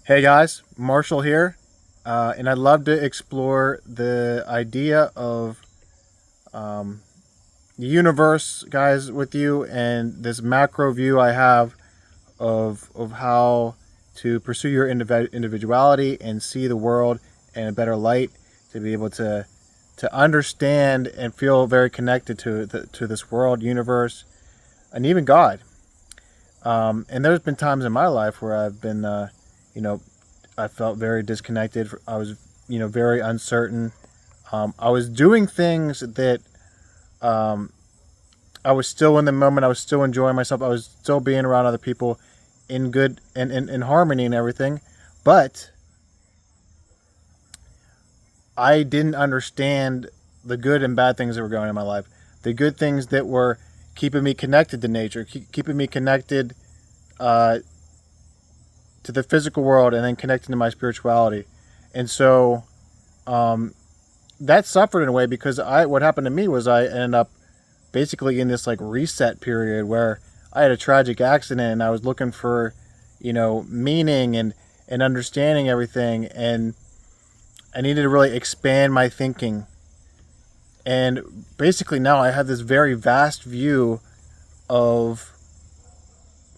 Hey guys, Marshall here, and I'd love to explore the idea of um, the universe, guys, with you, and this macro view I have of how to pursue your individuality and see the world in a better light, to be able to understand and feel very connected to this world, universe, and even God. And there's been times in my life where I've been, you know, I felt very disconnected. I was, very uncertain. I was doing things that um, I was still in the moment. I was still enjoying myself. I was still being around other people in good and in harmony and everything. But I didn't understand the good and bad things that were going on in my life. The good things that were keeping me connected to nature, keeping me connected uh, to the physical world, and then connecting to my spirituality. And so um, that suffered in a way because what happened to me was I ended up basically in this like reset period where I had a tragic accident and I was looking for, meaning and understanding everything, and I needed to really expand my thinking. And basically now I have this very vast view of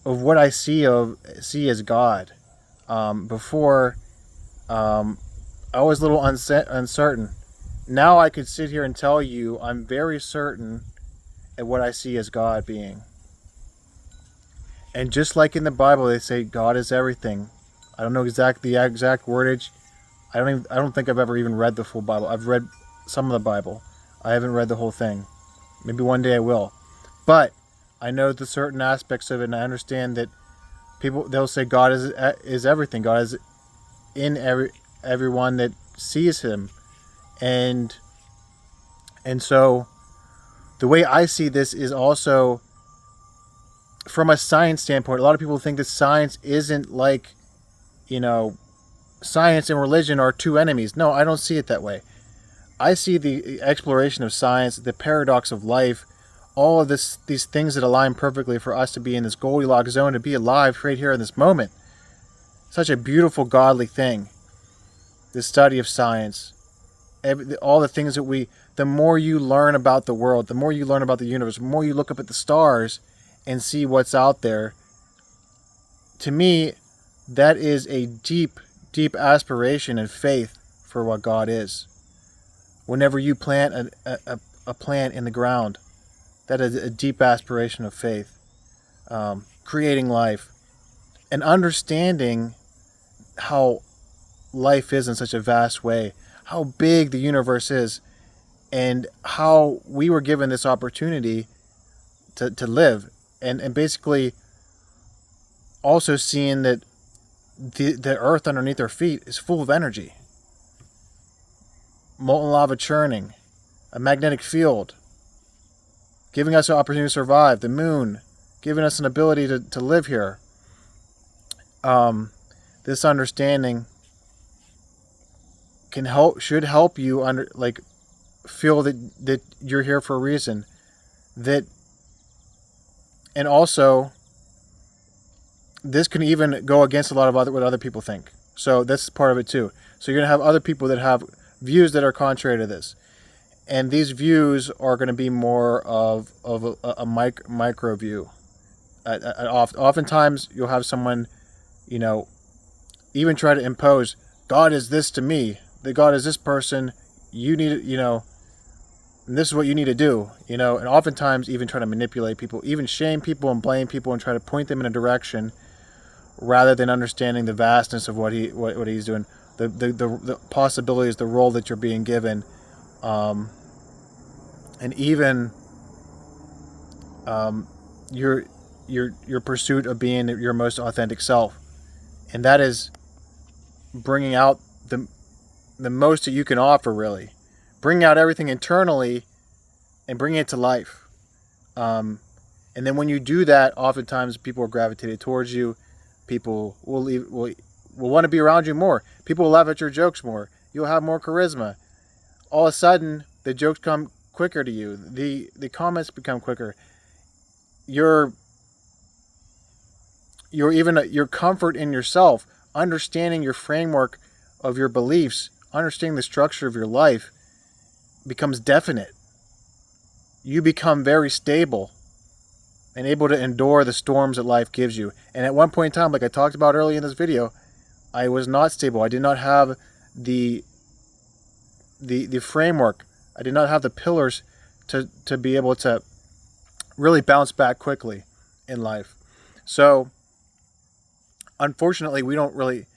what I see as God. Before I was a little uncertain. Now I could sit here and tell you I'm very certain at what I see as God being. And just like in the Bible, they say God is everything. I don't know the exact wordage. I don't think I've ever even read the full Bible. I've read some of the Bible. I haven't read the whole thing. Maybe one day I will. But I know the certain aspects of it, and I understand that they'll say God is everything. God is in everyone that sees Him, and so the way I see this is also from a science standpoint. A lot of people think that science isn't like, you know, science and religion are two enemies. No, I don't see it that way. I see the exploration of science, the paradox of life, all of these things that align perfectly for us to be in this Goldilocks zone, to be alive right here in this moment. Such a beautiful, godly thing. The study of science, all the things that the more you learn about the world, the more you learn about the universe, the more you look up at the stars and see what's out there. To me, that is a deep, deep aspiration and faith for what God is. Whenever you plant a plant in the ground, that is a deep aspiration of faith. Creating life and understanding how life is in such a vast way, how big the universe is, and how we were given this opportunity to live. And basically also seeing that the earth underneath our feet is full of energy. Molten lava churning, a magnetic field, giving us an opportunity to survive, the moon, giving us an ability to live here. This understanding should help you feel that you're here for a reason. That, and also this can even go against a lot of what other people think. So that's part of it too. So you're gonna have other people that have views that are contrary to this, and these views are going to be more of a micro view. Oftentimes you'll have someone, even try to impose God is this to me. That God is this person. You need, and this is what you need to do. And oftentimes even try to manipulate people, even shame people and blame people and try to point them in a direction, rather than understanding the vastness of what he's doing, the possibilities, the role that you're being given, and even your pursuit of being your most authentic self, and that is bringing out the most that you can offer. Really, bringing out everything internally and bringing it to life. And then when you do that, oftentimes people are gravitated towards you. People will want to be around you more. People will laugh at your jokes more. You'll have more charisma. All of a sudden, the jokes come quicker to you. The comments become quicker. Your comfort in yourself understanding your framework of your beliefs, understanding the structure of your life becomes definite. You become very stable and able to endure the storms that life gives you. And at one point in time, like I talked about earlier in this video, I was not stable. I did not have the framework. I did not have the pillars to be able to really bounce back quickly in life. So, unfortunately, we don't really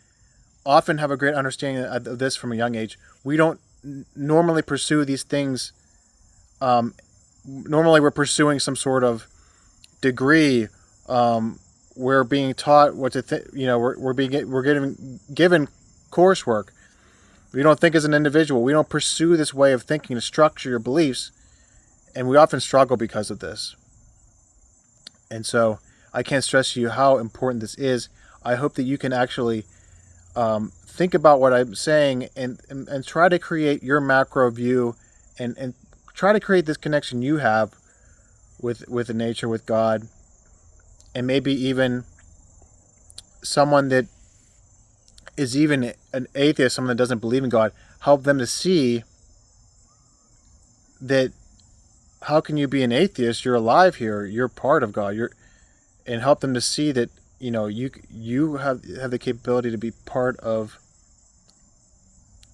often have a great understanding of this from a young age. We don't normally pursue these things. Normally, we're pursuing some sort of degree. We're being taught what to think. We're given coursework. We don't think as an individual. We don't pursue this way of thinking to structure your beliefs, and we often struggle because of this. And so, I can't stress to you how important this is. I hope that you can actually think about what I'm saying and try to create your macro view and try to create this connection you have with the nature, with God, and maybe even someone that is even an atheist, someone that doesn't believe in God, help them to see that how can you be an atheist? You're alive here. You're part of God. And help them to see that you have the capability to be part of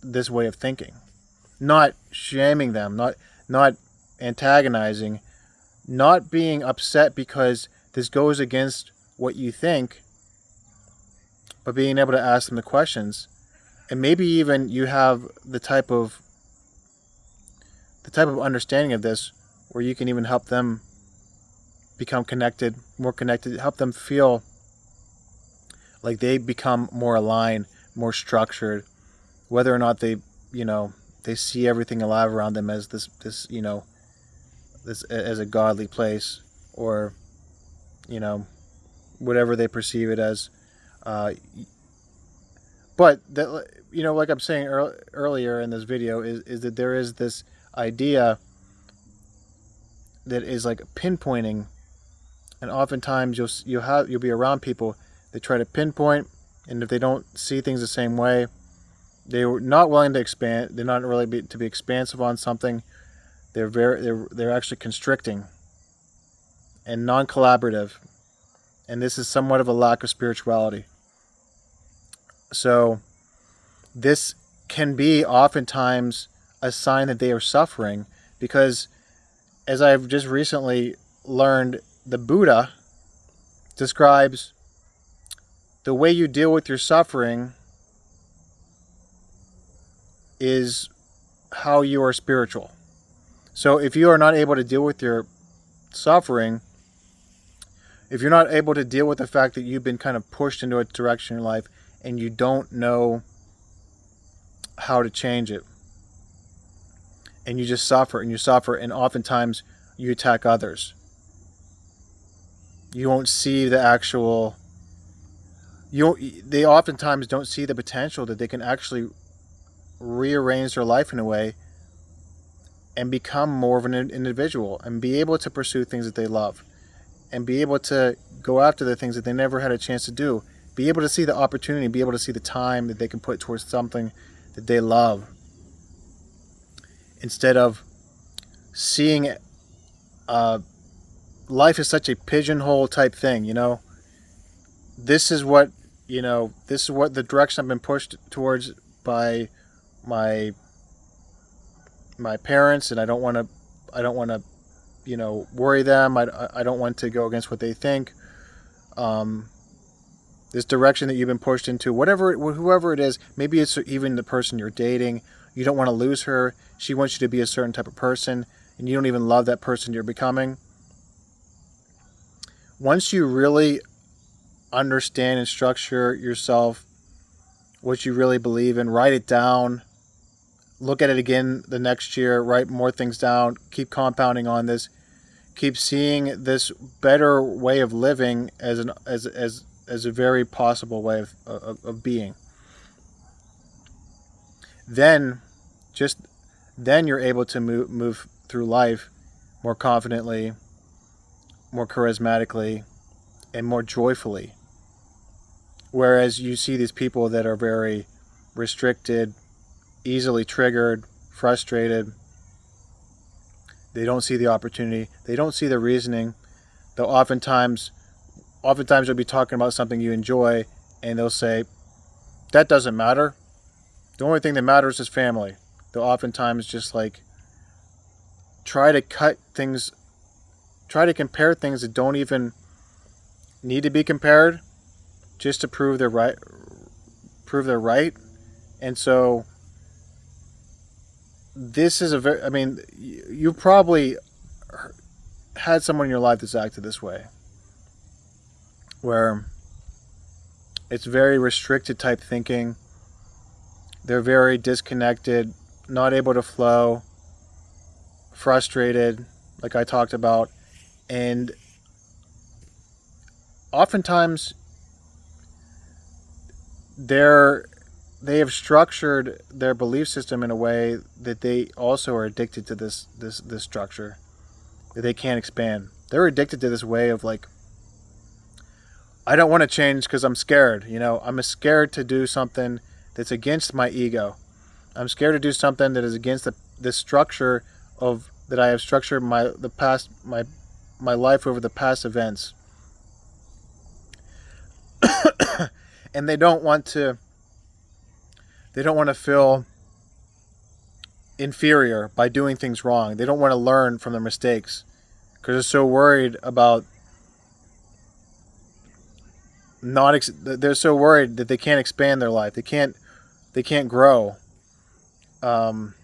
this way of thinking, not shaming them, not antagonizing, not being upset because this goes against what you think, but being able to ask them the questions, and maybe even you have the type of understanding of this where you can even help them become connected, more connected, help them feel like they become more aligned, more structured, whether or not they see everything alive around them as this as a godly place, or whatever they perceive it as. But that, like I'm saying earlier in this video, is that there is this idea that is like pinpointing, and oftentimes you'll be around people that try to pinpoint, and if they don't see things the same way, they're not willing to expand. They're not really to be expansive on something. They're actually constricting and non-collaborative, and this is somewhat of a lack of spirituality. So this can be oftentimes a sign that they are suffering, because as I've just recently learned, the Buddha describes the way you deal with your suffering is how you are spiritual. So if you are not able to deal with your suffering, if you're not able to deal with the fact that you've been kind of pushed into a direction in life and you don't know how to change it, and you just suffer and you suffer, and oftentimes you attack others, you won't see the actual, they oftentimes don't see the potential that they can actually rearrange their life in a way and become more of an individual and be able to pursue things that they love and be able to go after the things that they never had a chance to do, be able to see the opportunity, be able to see the time that they can put towards something that they love, instead of seeing life as such a pigeonhole type thing. This is what the direction I've been pushed towards by my parents, and I don't want to worry them. I don't want to go against what they think. This direction that you've been pushed into, whoever it is, maybe it's even the person you're dating. You don't want to lose her. She wants you to be a certain type of person, and you don't even love that person you're becoming. Once you really understand and structure yourself, what you really believe in, write it down, look at it again the next year, write more things down, keep compounding on this, keep seeing this better way of living as a very possible way of being. Then you're able to move through life more confidently, more charismatically, and more joyfully. Whereas you see these people that are very restricted, easily triggered, frustrated. They don't see the opportunity. They don't see the reasoning. They'll oftentimes they'll be talking about something you enjoy, and they'll say, that doesn't matter. The only thing that matters is family. They'll oftentimes just like try to compare things that don't even need to be compared, just to prove they're right. And so this is you probably had someone in your life that's acted this way, where it's very restricted type thinking. They're very disconnected, not able to flow, frustrated, like I talked about. And oftentimes they have structured their belief system in a way that they also are addicted to this structure that they can't expand. They're addicted to this way of like, I don't want to change because I'm scared. I'm scared to do something that's against my ego. I'm scared to do something that is against the structure of that I have structured my life over the past events. And they don't want to feel inferior by doing things wrong. They don't want to learn from their mistakes because they're so worried about they're so worried that they can't expand their life. They can't grow. And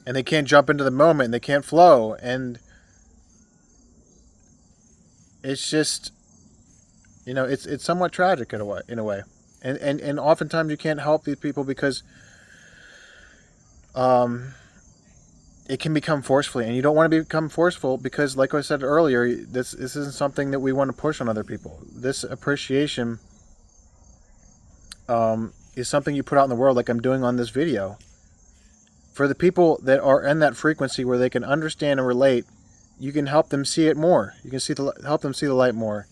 they can't jump into the moment, and they can't flow, and it's just, it's somewhat tragic in a way. And oftentimes you can't help these people because it can become forcefully, and you don't want to become forceful because, like I said earlier, this isn't something that we want to push on other people. This appreciation is something you put out in the world, like I'm doing on this video. For the people that are in that frequency where they can understand and relate, you can help them see it more. You can help them see the light more.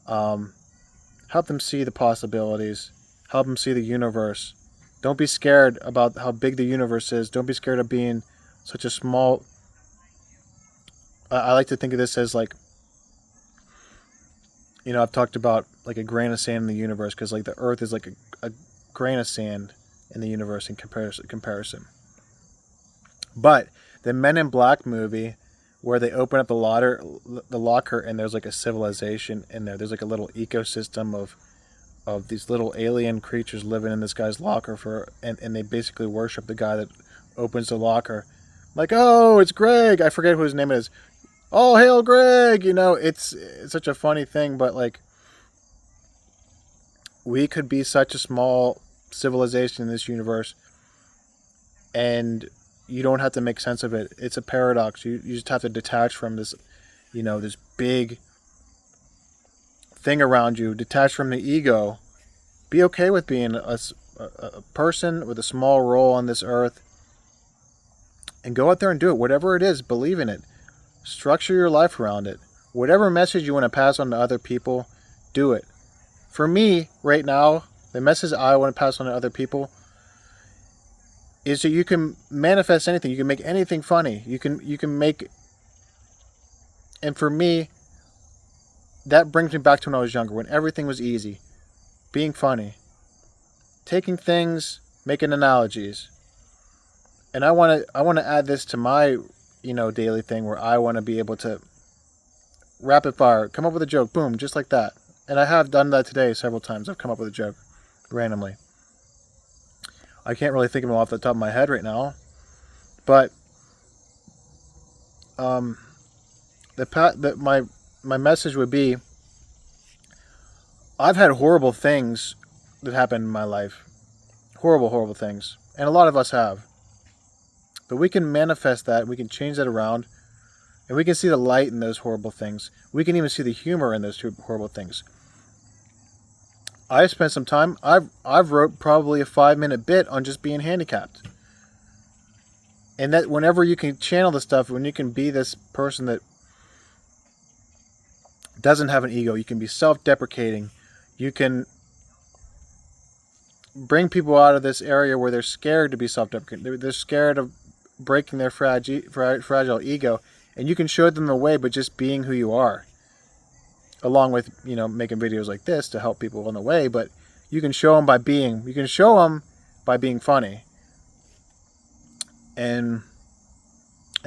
Help them see the possibilities. Help them see the universe. Don't be scared about how big the universe is. Don't be scared of being such a small... I like to think of this as like, I've talked about like a grain of sand in the universe, because like the Earth is like a grain of sand in the universe in comparison. But the Men in Black movie, where they open up the locker, and there's like a civilization in there. There's like a little ecosystem of these little alien creatures living in this guy's locker and they basically worship the guy that opens the locker. Like, oh, it's Greg. I forget who his name is. Oh, hail Greg. It's such a funny thing, but like, we could be such a small civilization in this universe, and you don't have to make sense of it. It's a paradox. You just have to detach from this, this big thing around you. Detach from the ego. Be okay with being a person with a small role on this earth. And go out there and do it. Whatever it is, believe in it. Structure your life around it. Whatever message you want to pass on to other people, do it. For me, right now, the message I want to pass on to other people is that you can manifest anything. You can make anything funny. You can make... And for me, that brings me back to when I was younger, when everything was easy. Being funny. Taking things, making analogies. And I want to add this to my, daily thing, where I want to be able to rapid fire, come up with a joke, boom, just like that. And I have done that today several times. I've come up with a joke randomly. I can't really think of them off the top of my head right now, but my message would be, I've had horrible things that happened in my life, horrible things, and a lot of us have. But we can manifest that, we can change that around, and we can see the light in those horrible things. We can even see the humor in those horrible things. I've spent some time, I've wrote probably a 5-minute bit on just being handicapped. And that whenever you can channel the stuff, when you can be this person that doesn't have an ego, you can be self-deprecating, You can bring people out of this area where they're scared to be self-deprecating. They're scared of breaking their fragile ego, and you can show them the way, but just being who you are, along with making videos like this to help people on the way. But you can show them by being. You can show them by being funny, and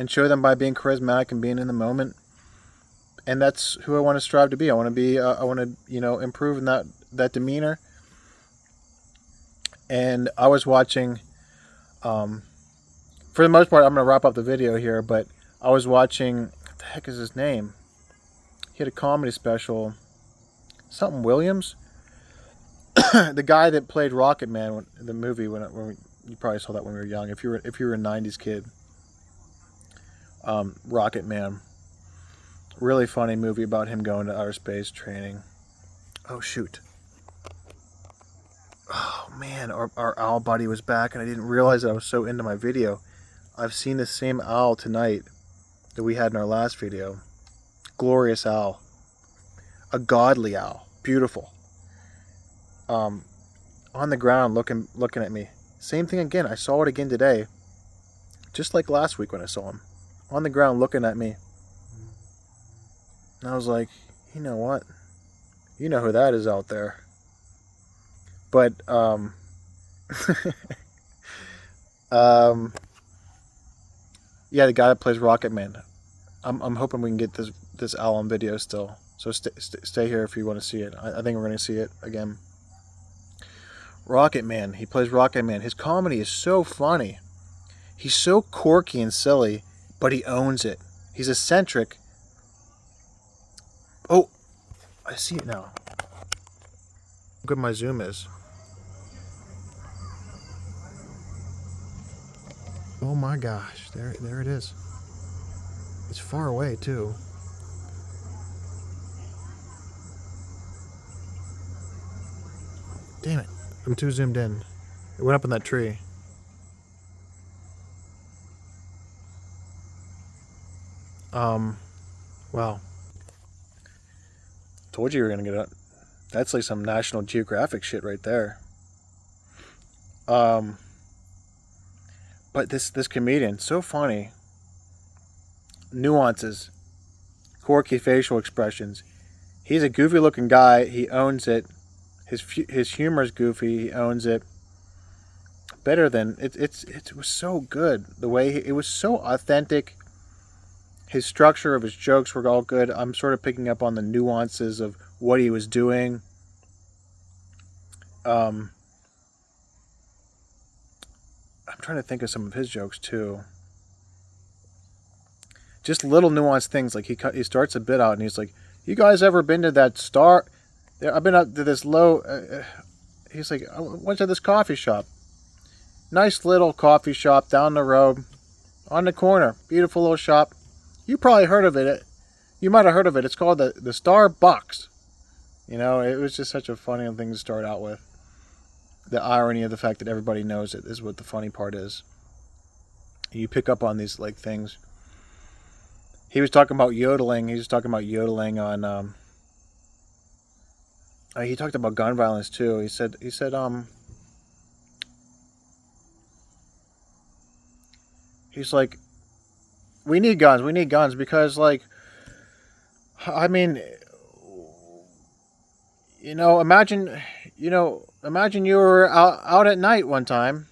show them by being charismatic and being in the moment. And that's who I want to strive to be. I want to be. I want to improve in that demeanor. And I was watching. For the most part, I'm going to wrap up the video here, but I was watching. What the heck is his name? He had a comedy special. Something Williams. The guy that played Rocket Man in the movie when you probably saw that when we were young. If you were a '90s kid. Rocket Man. Really funny movie about him going to outer space training. Oh shoot. Oh man, our owl buddy was back and I didn't realize that I was so into my video. I've seen the same owl tonight that we had in our last video. Glorious owl. A godly owl. Beautiful. On the ground looking at me. Same thing again. I saw it again today. Just like last week when I saw him. On the ground looking at me. And I was like, you know what? You know who that is out there. But, yeah, the guy that plays Rocket Man. I'm hoping we can get this owl on video still. So stay here if you want to see it. I think we're going to see it again. Rocket Man. He plays Rocket Man. His comedy is so funny. He's so quirky and silly, but he owns it. He's eccentric. Oh, I see it now. How good my zoom is. Oh my gosh, there it is. It's far away too. Damn it, I'm too zoomed in. It went up in that tree. Wow. Told you were gonna get it. That's like some National Geographic shit right there. But this comedian, so funny. Nuances, quirky facial expressions. He's a goofy looking guy. He owns it. His humor is goofy. He owns it. Better than it was so good. The way it was so authentic. His structure of his jokes were all good. I'm sort of picking up on the nuances of what he was doing. I'm trying to think of some of his jokes too. Just little nuanced things, like he starts a bit out and he's like, "You guys ever been to that star? I've been up to this low." He's like, "I went to this coffee shop. Nice little coffee shop down the road, on the corner. Beautiful little shop. You probably heard of it. You might have heard of it. It's called the Starbucks." It was just such a funny thing to start out with. The irony of the fact that everybody knows it is what the funny part is. You pick up on these like things. He was talking about yodeling. He was talking about yodeling on. He talked about gun violence too. He said. He's like, we need guns. We need guns because, like, I mean, imagine you were out at night one time,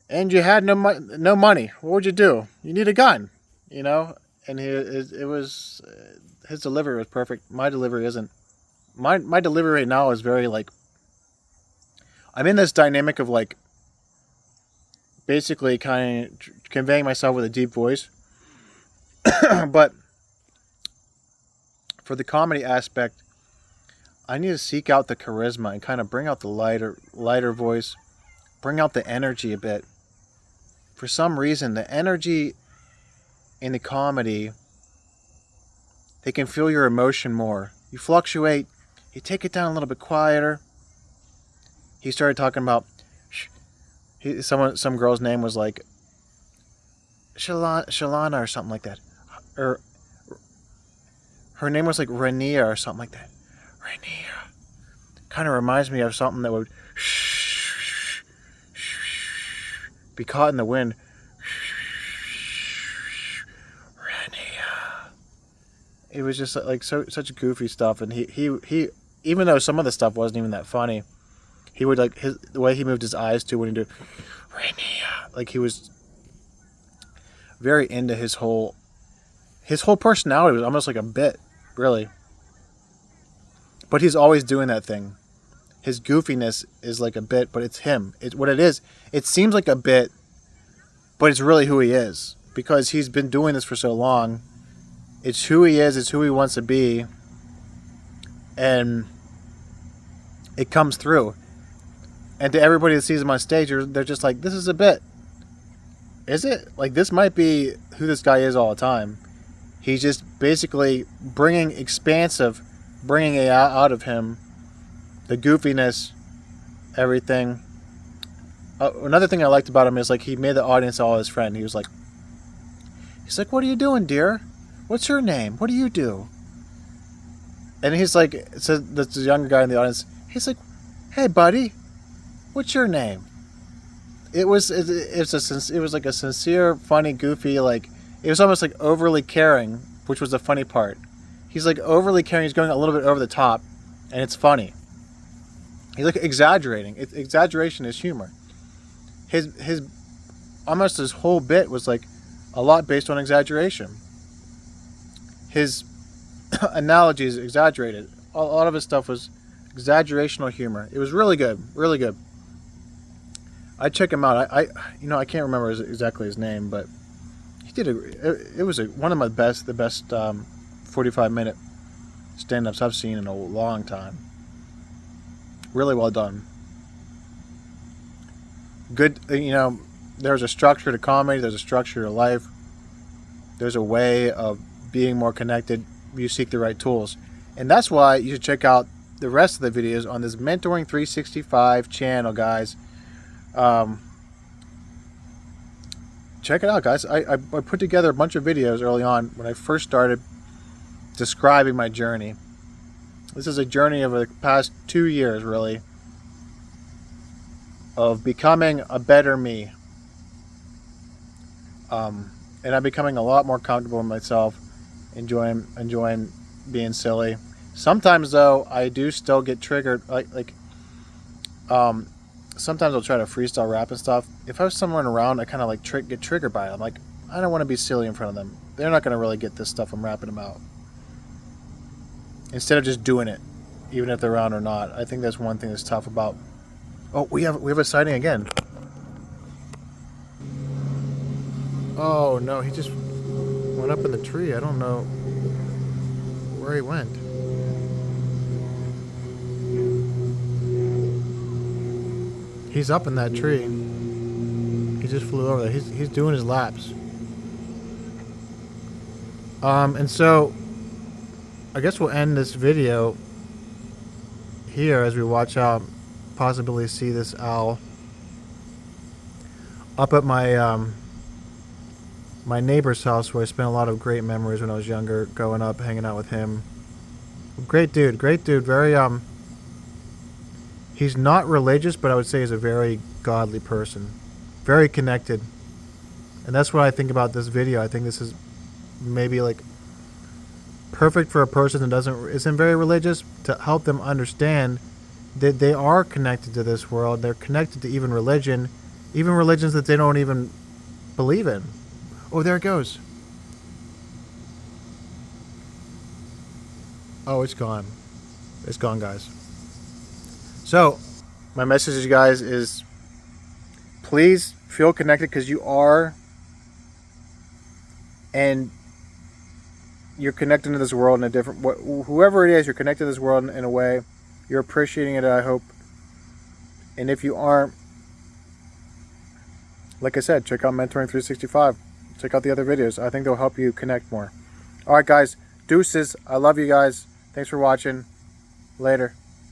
and you had no money. What would you do? You need a gun, And his delivery was perfect. My delivery isn't. My delivery right now is very like. I'm in this dynamic of like. Basically, kind of conveying myself with a deep voice, but for the comedy aspect, I need to seek out the charisma and kind of bring out the lighter voice, bring out the energy a bit. For some reason, the energy in the comedy, they can feel your emotion more. You fluctuate, you take it down a little bit quieter. He started talking about, some girl's name was like Shalana or something like that. Or her name was like Rania or something like that. Rania. kind of reminds me of something that would be caught in the wind. It was just like such goofy stuff, and he even though some of the stuff wasn't even that funny, he would like the way he moved his eyes too when he did like he was very into his whole personality was almost like a bit, really. But he's always doing that thing. His goofiness is like a bit, but it's him. It's what it is. It seems like a bit, but it's really who he is because he's been doing this for so long. It's who he is. It's who he wants to be. And it comes through. And to everybody that sees him on stage, they're just like, this is a bit. Is it? Like, this might be who this guy is all the time. He's just basically bringing it out of him. The goofiness, everything. Another thing I liked about him is, like, he made the audience all his friend. He's like, what are you doing, dear? What's your name? What do you do? And he's like, so this younger guy in the audience, he's like, hey, buddy, what's your name? It was like a sincere, funny, goofy, like, it was almost like overly caring, which was the funny part. He's like overly caring. He's going a little bit over the top, and it's funny. He's like exaggerating. Exaggeration is humor. His almost his whole bit was like a lot based on exaggeration. His analogies exaggerated. A lot of his stuff was exaggerational humor. It was really good, really good. I'd check him out. I can't remember exactly his name, but he did it was one of the best 45-minute stand-ups I've seen in a long time. Really well done. Good, there's a structure to comedy, there's a structure to life. There's a way of being more connected. You seek the right tools. And that's why you should check out the rest of the videos on this Mentoring 365 channel, guys. Check it out, guys. I put together a bunch of videos early on when I first started describing my journey. This is a journey of the past 2 years, really, of becoming a better me. And I'm becoming a lot more comfortable in myself, enjoying being silly. Sometimes, though, I do still get triggered. Sometimes I'll try to freestyle rap and stuff. If I was someone around, I kind of like get triggered by it. I'm like, I don't want to be silly in front of them. They're not going to really get this stuff I'm rapping about. Instead of just doing it, even if they're around or not. I think that's one thing that's tough about. Oh, we have a sighting again. Oh no, he just went up in the tree. I don't know where he went. He's up in that tree. He just flew over there. He's doing his laps. And so I guess we'll end this video here as we watch out, possibly see this owl up at my my neighbor's house, where I spent a lot of great memories when I was younger, going up, hanging out with him. Great dude. Very he's not religious, but I would say he's a very godly person, very connected. And that's what I think about this video. I think this is maybe like perfect for a person that isn't very religious, to help them understand that they are connected to this world. They're connected to even religions that they don't even believe in. Oh, there it goes. Oh, it's gone. It's gone, guys. So, my message to you guys is, please feel connected, because you are, and you're connecting to this world in a different, whoever it is, you're connected to this world in a way. You're appreciating it, I hope. And if you aren't, like I said, check out Mentoring 365. Check out the other videos. I think they'll help you connect more. All right, guys. Deuces. I love you guys. Thanks for watching. Later.